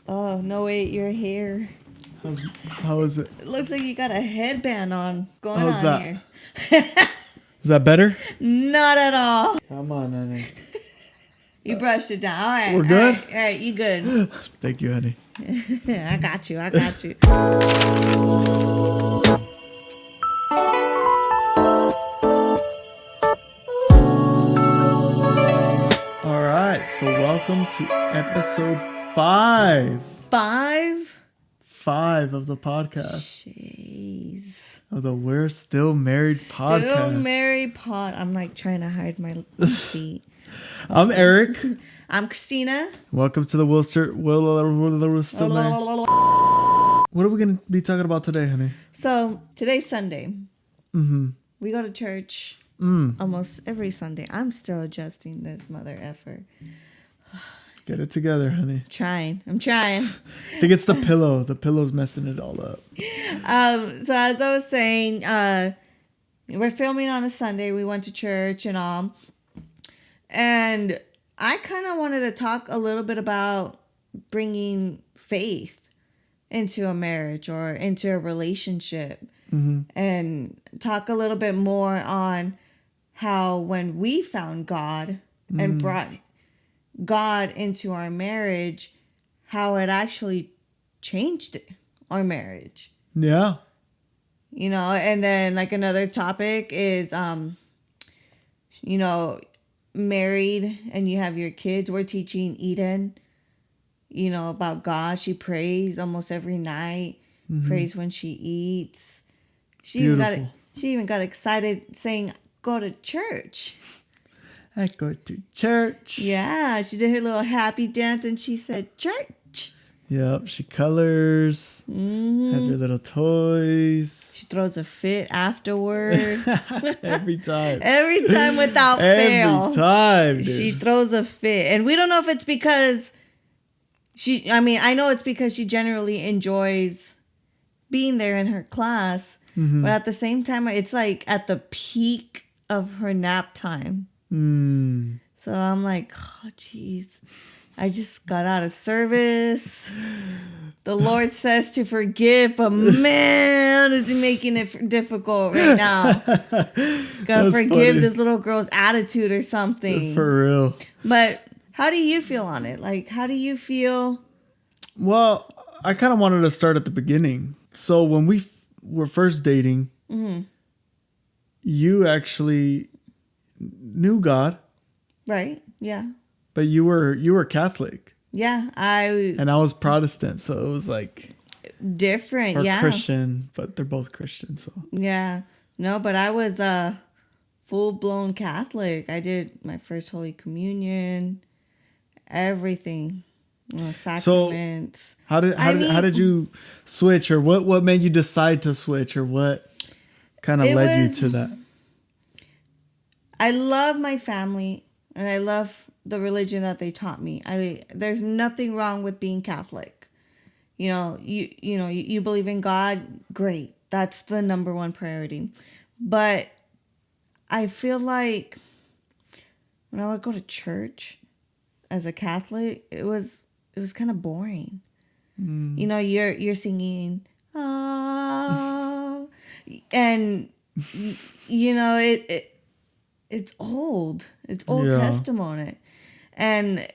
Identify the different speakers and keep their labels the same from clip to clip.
Speaker 1: Oh, no, wait, your hair.
Speaker 2: How is it?
Speaker 1: It looks like you got a headband on going
Speaker 2: How's
Speaker 1: on
Speaker 2: that?
Speaker 1: here.
Speaker 2: Is that better?
Speaker 1: Not at all.
Speaker 2: Come on, honey.
Speaker 1: You brushed it down. All right.
Speaker 2: We're good?
Speaker 1: All right, you good.
Speaker 2: Thank you, honey.
Speaker 1: I got you. I got you.
Speaker 2: All right, so welcome to episode 5.
Speaker 1: 5?
Speaker 2: 5 of the podcast.
Speaker 1: Jeez.
Speaker 2: Of the We're Still Married podcast.
Speaker 1: Still married pod. I'm like trying to hide my feet.
Speaker 2: I'm Eric.
Speaker 1: I'm Christina.
Speaker 2: Welcome to the We're Still Married. What are we going to be talking about today, honey?
Speaker 1: So today's Sunday.
Speaker 2: Mm-hmm.
Speaker 1: We go to church almost every Sunday. I'm still adjusting this mother effer.
Speaker 2: Get it together, honey.
Speaker 1: I'm trying.
Speaker 2: I think it's the pillow. The pillow's messing it all up.
Speaker 1: So as I was saying, we're filming on a Sunday. We went to church and all. And I kind of wanted to talk a little bit about bringing faith into a marriage or into a relationship.
Speaker 2: Mm-hmm.
Speaker 1: And talk a little bit more on how when we found God and brought God into our marriage, how it actually changed our marriage.
Speaker 2: Yeah.
Speaker 1: You know, and then like another topic is, you know, married and you have your kids. We're teaching Eden, you know, about God. She prays almost every night, prays when she eats. She even got excited saying, go to church.
Speaker 2: I go to church.
Speaker 1: Yeah, she did her little happy dance and she said, church.
Speaker 2: Yep, she colors, has her little toys.
Speaker 1: She throws a fit afterward.
Speaker 2: Every time.
Speaker 1: Every time without fail.
Speaker 2: Every time, dude.
Speaker 1: She throws a fit. And we don't know if it's because I know it's because she generally enjoys being there in her class. But at the same time, it's like at the peak of her nap time. So I'm like, oh, jeez. I just got out of service. The Lord says to forgive, but man, is he making it difficult right now. Gotta forgive this little girl's attitude or something.
Speaker 2: For real.
Speaker 1: But how do you feel on it? Like, how do you feel?
Speaker 2: Well, I kind of wanted to start at the beginning. So when we were first dating, you actually knew God.
Speaker 1: Right, yeah.
Speaker 2: But you were Catholic.
Speaker 1: Yeah,
Speaker 2: and I was Protestant, so it was like
Speaker 1: different,
Speaker 2: or
Speaker 1: yeah.
Speaker 2: Christian, but they're both Christian, so. Yeah.
Speaker 1: No, but I was a full-blown Catholic. I did my first Holy Communion, everything. Sacraments.
Speaker 2: So how did you switch, or what made you decide to switch, or what kind of led you to that?
Speaker 1: I love my family and I love the religion that they taught me. There's nothing wrong with being Catholic. You know, you believe in God, great. That's the number one priority. But I feel like when I would go to church as a Catholic, it was kind of boring. You know, you're singing, oh, and you know it's old. It's Old Testament, and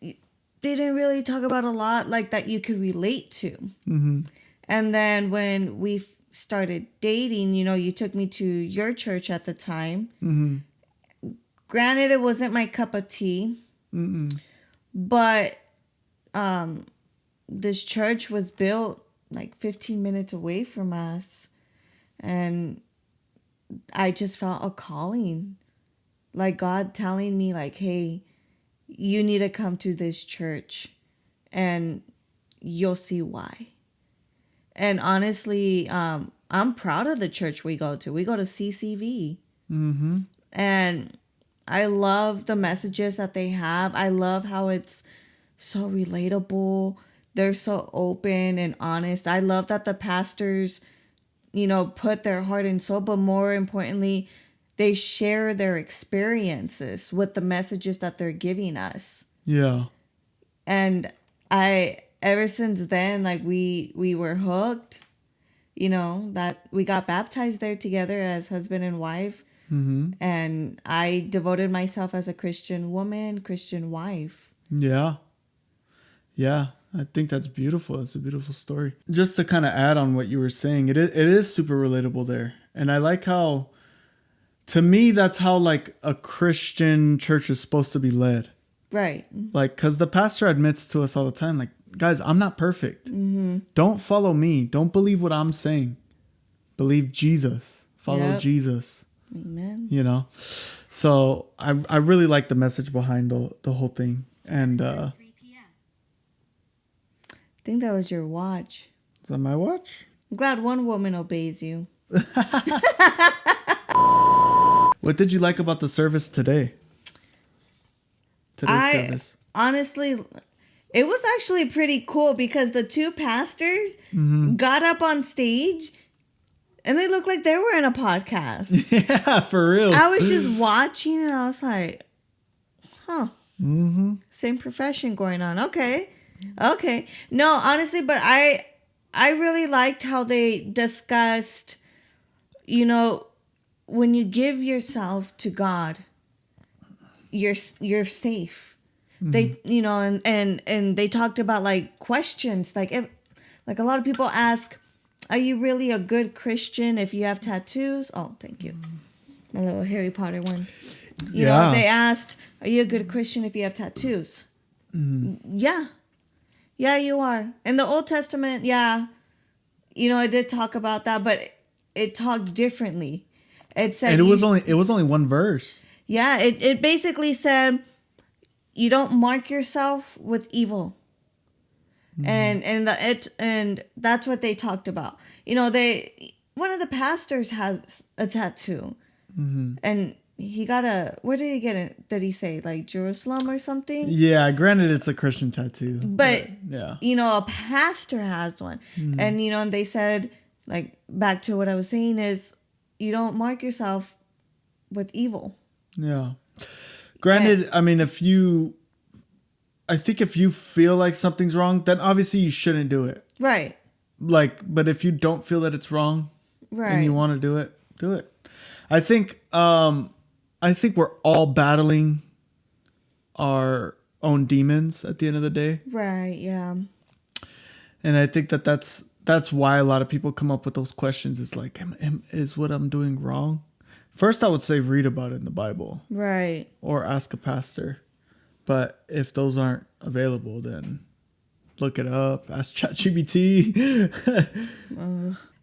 Speaker 1: they didn't really talk about a lot like that you could relate to. And then when we started dating, you know, you took me to your church at the time. Granted, it wasn't my cup of tea, but this church was built like 15 minutes away from us, and I just felt a calling, like God telling me like, hey, you need to come to this church and you'll see why. And honestly, I'm proud of the church we go to. We go to CCV. And I love the messages that they have. I love how it's so relatable. They're so open and honest. I love that the pastors, you know, put their heart and soul, but more importantly, they share their experiences with the messages that they're giving us.
Speaker 2: Yeah.
Speaker 1: And I ever since then, like we were hooked. You know, that we got baptized there together as husband and wife.
Speaker 2: Mm-hmm.
Speaker 1: And I devoted myself as a Christian woman, Christian wife.
Speaker 2: Yeah. Yeah. I think that's beautiful. It's a beautiful story. Just to kind of add on what you were saying, it is super relatable there. And I like how, to me, that's how like a Christian church is supposed to be led.
Speaker 1: Right.
Speaker 2: Like, because the pastor admits to us all the time, like, guys, I'm not perfect.
Speaker 1: Mm-hmm.
Speaker 2: Don't follow me. Don't believe what I'm saying. Believe Jesus. Follow
Speaker 1: Yep.
Speaker 2: Jesus.
Speaker 1: Amen.
Speaker 2: You know? So I really like the message behind the whole thing. And
Speaker 3: 3 p.m.
Speaker 1: I think that was your watch.
Speaker 2: is that my watch?
Speaker 1: I'm glad one woman obeys you.
Speaker 2: What did you like about the service today? Today's service.
Speaker 1: Honestly, it was actually pretty cool because the two pastors got up on stage and they looked like they were in a podcast.
Speaker 2: Yeah, for real.
Speaker 1: I was just watching and I was like, huh.
Speaker 2: Mm-hmm.
Speaker 1: Same profession going on. Okay. No, honestly, but I really liked how they discussed, you know, when you give yourself to God, you're safe. They, you know, and they talked about like questions, like if, like a lot of people ask, are you really a good Christian if you have tattoos? Oh, thank you. My little Harry Potter one. You know, they asked, are you a good Christian if you have tattoos? Yeah, you are. In the Old Testament, yeah, you know, it did talk about that, but it talked differently. It said,
Speaker 2: And it was only one verse.
Speaker 1: yeah, it basically said, you don't mark yourself with evil. And that's what they talked about. You know, one of the pastors has a tattoo, and he got where did he get it? Did he say like Jerusalem or something?
Speaker 2: Yeah, granted it's a Christian tattoo.
Speaker 1: But
Speaker 2: yeah.
Speaker 1: you know, a pastor has one, and you know, and they said, like, back to what I was saying is, you don't mark yourself with evil.
Speaker 2: Yeah. Granted, I mean, I think if you feel like something's wrong, then obviously you shouldn't do it.
Speaker 1: Right.
Speaker 2: Like, but if you don't feel that it's wrong
Speaker 1: Right.
Speaker 2: and you want to do it, do it. I think we're all battling our own demons at the end of the day.
Speaker 1: Right. Yeah.
Speaker 2: And I think that's why a lot of people come up with those questions. It's like, is what I'm doing wrong? First, I would say read about it in the Bible.
Speaker 1: Right.
Speaker 2: Or ask a pastor. But if those aren't available, then look it up. Ask ChatGPT.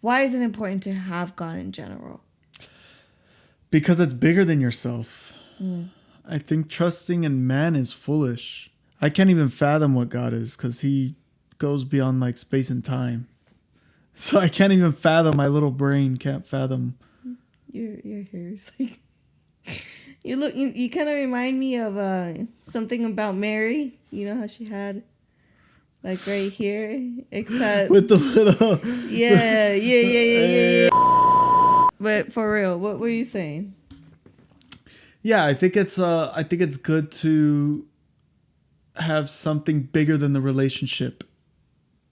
Speaker 1: Why is it important to have God in general?
Speaker 2: Because it's bigger than yourself. I think trusting in man is foolish. I can't even fathom what God is because he goes beyond like space and time. So I can't even fathom, my little brain can't fathom.
Speaker 1: Your hair is like you kind of remind me of something about Mary. You know how she had like right here, except
Speaker 2: With the little...
Speaker 1: yeah. But for real, what were you saying?
Speaker 2: Yeah, I think it's good to have something bigger than the relationship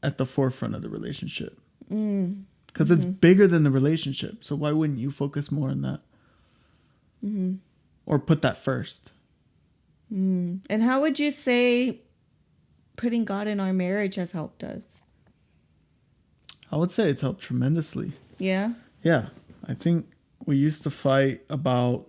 Speaker 2: at the forefront of the relationship. Because it's bigger than the relationship. So why wouldn't you focus more on that? Or put that first?
Speaker 1: And how would you say putting God in our marriage has helped us?
Speaker 2: I would say it's helped tremendously.
Speaker 1: Yeah.
Speaker 2: Yeah. I think we used to fight about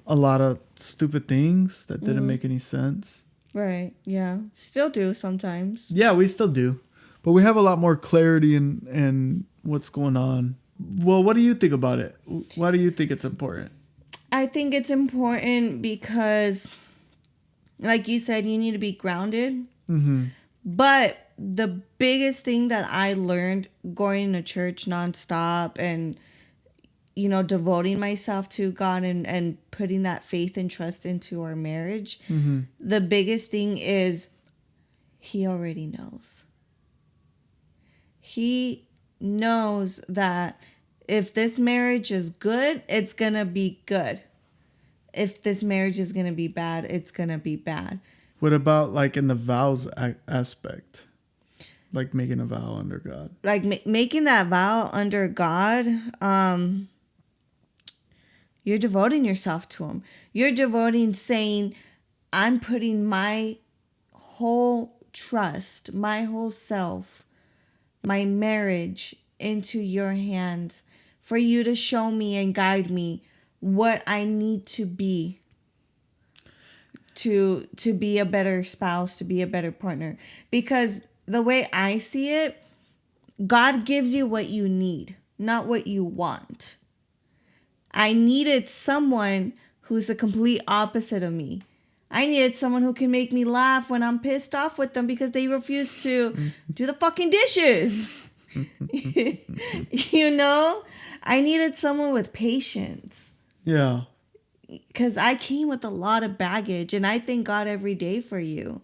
Speaker 2: a lot of stupid things that didn't make any sense.
Speaker 1: Right. Yeah. Still do sometimes.
Speaker 2: Yeah, we still do. But we have a lot more clarity in what's going on. Well, what do you think about it? Why do you think it's important?
Speaker 1: I think it's important because, like you said, you need to be grounded. But the biggest thing that I learned going to church nonstop and, you know, devoting myself to God and putting that faith and trust into our marriage, the biggest thing is he already knows. He knows that if this marriage is good, it's going to be good. If this marriage is going to be bad, it's going to be bad.
Speaker 2: What about like in the vows aspect? Like making a vow under God.
Speaker 1: Like making that vow under God, you're devoting yourself to him. You're devoting, saying, I'm putting my whole trust, my whole self, my marriage into your hands for you to show me and guide me what I need to be to be a better spouse, to be a better partner. Because the way I see it, God gives you what you need, not what you want. I needed someone who's the complete opposite of me. I needed someone who can make me laugh when I'm pissed off with them because they refuse to do the fucking dishes. You know? I needed someone with patience.
Speaker 2: Yeah.
Speaker 1: Because I came with a lot of baggage, and I thank God every day for you.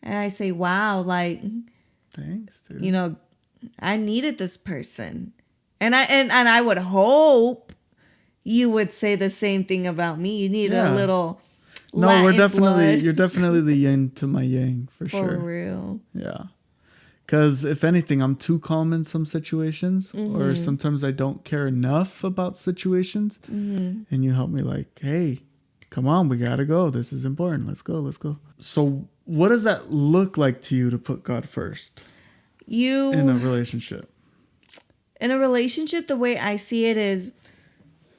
Speaker 1: And I say, wow, like,
Speaker 2: Thanks, dude.
Speaker 1: you know, I needed this person. And I would hope you would say the same thing about me. You need a little
Speaker 2: No,
Speaker 1: Latin
Speaker 2: you're definitely the yin to my yang for sure.
Speaker 1: For real.
Speaker 2: Yeah. Because if anything, I'm too calm in some situations, or sometimes I don't care enough about situations. And you help me like, hey, come on, we got to go. This is important. Let's go. So what does that look like to you to put God first in a relationship?
Speaker 1: In a relationship, the way I see it is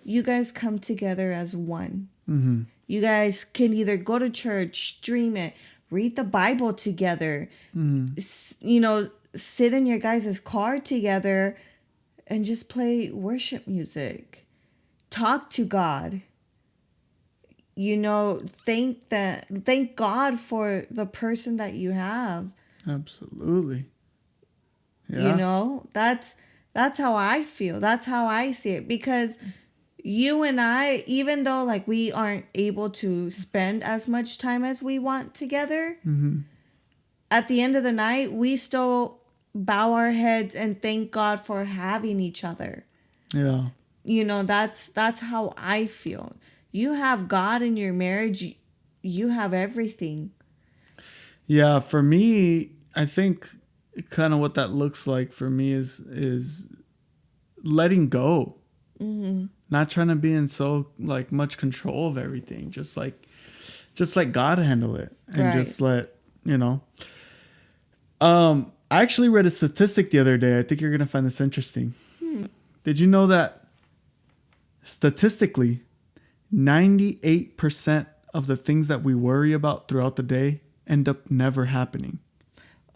Speaker 1: you guys come together as one.
Speaker 2: Mm-hmm.
Speaker 1: You guys can either go to church, stream it, read the Bible together, you know, sit in your guys' car together and just play worship music. Talk to God. You know, thank God for the person that you have.
Speaker 2: Absolutely. Yeah.
Speaker 1: You know, that's how I feel. That's how I see it. Because you and I, even though like we aren't able to spend as much time as we want together, at the end of the night, we still bow our heads and thank God for having each other.
Speaker 2: Yeah.
Speaker 1: You know, that's how I feel. You have God in your marriage, you have everything.
Speaker 2: Yeah, for me, I think kind of what that looks like for me is letting go. Not trying to be in so like much control of everything. Just like God handle it, and just let, you know. I actually read a statistic the other day. I think you're gonna find this interesting. Did you know that statistically, 98% of the things that we worry about throughout the day end up never happening?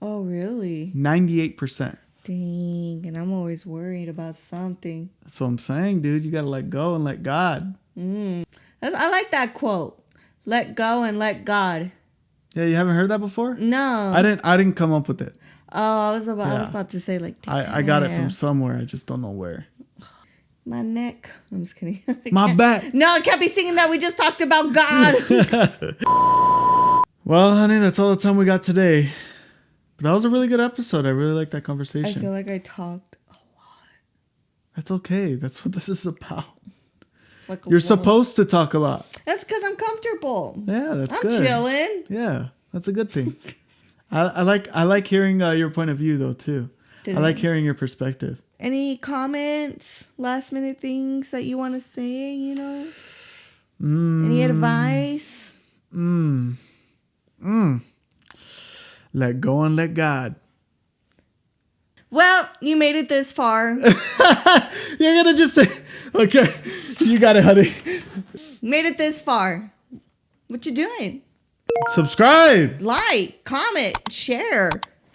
Speaker 1: Oh, really?
Speaker 2: 98%.
Speaker 1: Dang, and I'm always worried about something.
Speaker 2: That's what I'm saying, dude. You gotta let go and let God.
Speaker 1: I like that quote. Let go and let God.
Speaker 2: Yeah, you haven't heard that before?
Speaker 1: No.
Speaker 2: I didn't come up with it.
Speaker 1: Oh, I was about to say like.
Speaker 2: I got it from somewhere. I just don't know where.
Speaker 1: My neck. I'm just kidding.
Speaker 2: My back.
Speaker 1: No, I can't be singing that. We just talked about God.
Speaker 2: Well, honey, that's all the time we got today. But that was a really good episode. I really like that conversation.
Speaker 1: I feel like I talked a lot.
Speaker 2: That's okay. That's what this is about.
Speaker 1: Like
Speaker 2: You're supposed to talk a lot.
Speaker 1: That's because I'm comfortable.
Speaker 2: Yeah, that's
Speaker 1: I'm
Speaker 2: good.
Speaker 1: I'm chilling.
Speaker 2: Yeah, that's a good thing. I like hearing your point of view though too. I like hearing your perspective.
Speaker 1: Any comments, last minute things that you want to say? You know, any advice?
Speaker 2: Let go and let God.
Speaker 1: Well, you made it this far.
Speaker 2: You're gonna just say, okay, you got it, honey.
Speaker 1: Made it this far. What you doing?
Speaker 2: Subscribe.
Speaker 1: Like, comment, share.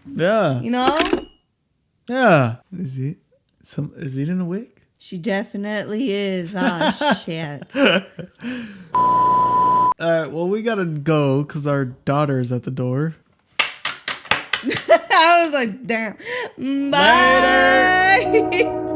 Speaker 2: Yeah.
Speaker 1: You know?
Speaker 2: Yeah. Is he in a wig?
Speaker 1: She definitely is. Ah, shit.
Speaker 2: All right. Well, we gotta go because our daughter's at the door.
Speaker 1: I was like, damn. Bye.